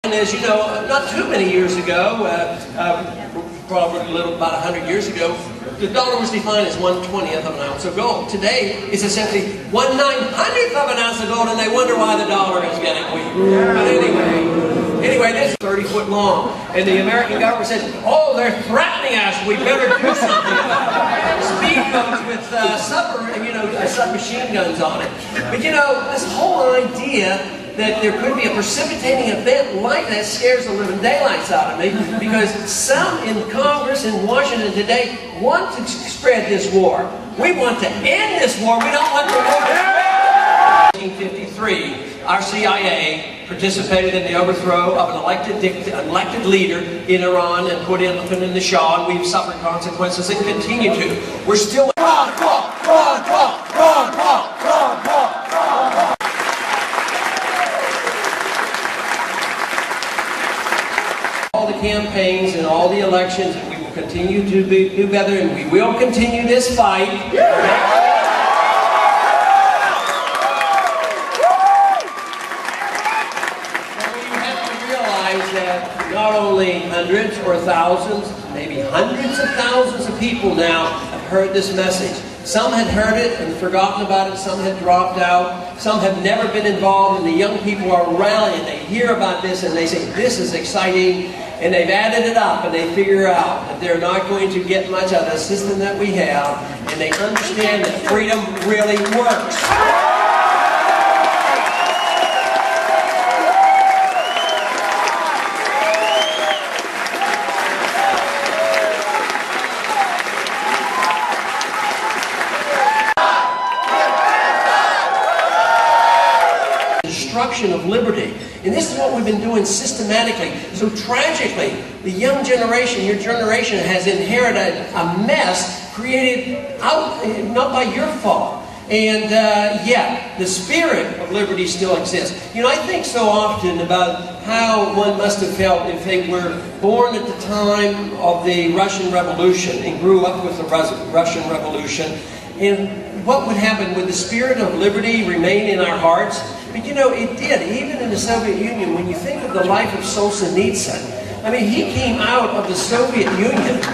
And as you know, not too many years ago, probably about 100 years ago, the dollar was defined as 1/20th of an ounce of gold. Today, it's essentially 1/900th of an ounce of gold, and they wonder why the dollar is getting weak. But anyway, this is 30 foot long, and the American government says, "Oh, they're threatening us. We better do something about it." Speedboats with submachine guns on it. But this whole idea that there could be a precipitating event like that scares the living daylights out of me, because some in Congress in Washington today want to spread this war. We want to end this war. We don't want the war to spread. In 1953, our CIA participated in the overthrow of an elected leader in Iran and put in the Shah, and we've suffered consequences and continue to. We're still all the campaigns and all the elections, and we will continue to do better, and we will continue this fight. We have to realize that not only hundreds or thousands, maybe hundreds of thousands of people now have heard this message. Some had heard it and forgotten about it, some had dropped out, some have never been involved, and the young people are rallying. They hear about this and they say, "This is exciting," and they've added it up and they figure out that they're not going to get much out of the system that we have, and they understand that freedom really works. Destruction of liberty. And this is what we've been doing systematically. So tragically, the young generation, your generation, has inherited a mess created not by your fault. And yet, the spirit of liberty still exists. I think so often about how one must have felt if they were born at the time of the Russian Revolution and grew up with the Russian Revolution. And what would happen? Would the spirit of liberty remain in our hearts? But it did. Even in the Soviet Union, when you think of the life of Solzhenitsyn, I mean, he came out of the Soviet Union. Nothing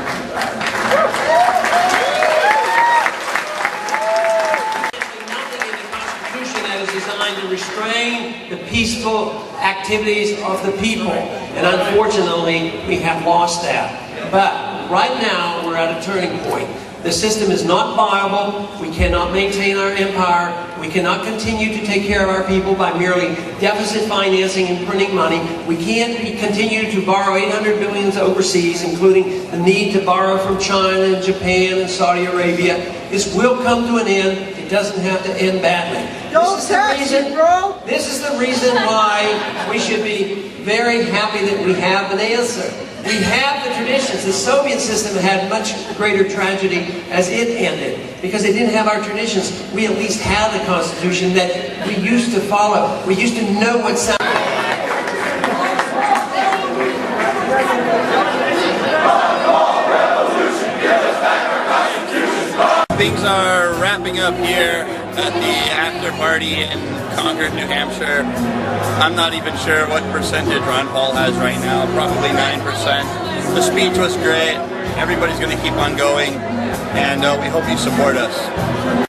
in the Constitution that is designed to restrain the peaceful activities of the people. And unfortunately, we have lost that. But right now, we're at a turning point. The system is not viable. We cannot maintain our empire. We cannot continue to take care of our people by merely deficit financing and printing money. We can't continue to borrow $800 billion overseas, including the need to borrow from China and Japan and Saudi Arabia. This will come to an end. It doesn't have to end badly. This is the reason why we should be very happy that we have an answer. We have the traditions. The Soviet system had much greater tragedy as it ended because they didn't have our traditions. We at least had the Constitution that we used to follow. We used to know what sound. Things are wrapping up here at the after party in Concord, New Hampshire. I'm not even sure what percentage Ron Paul has right now, probably 9%. The speech was great. Everybody's going to keep on going, and we hope you support us.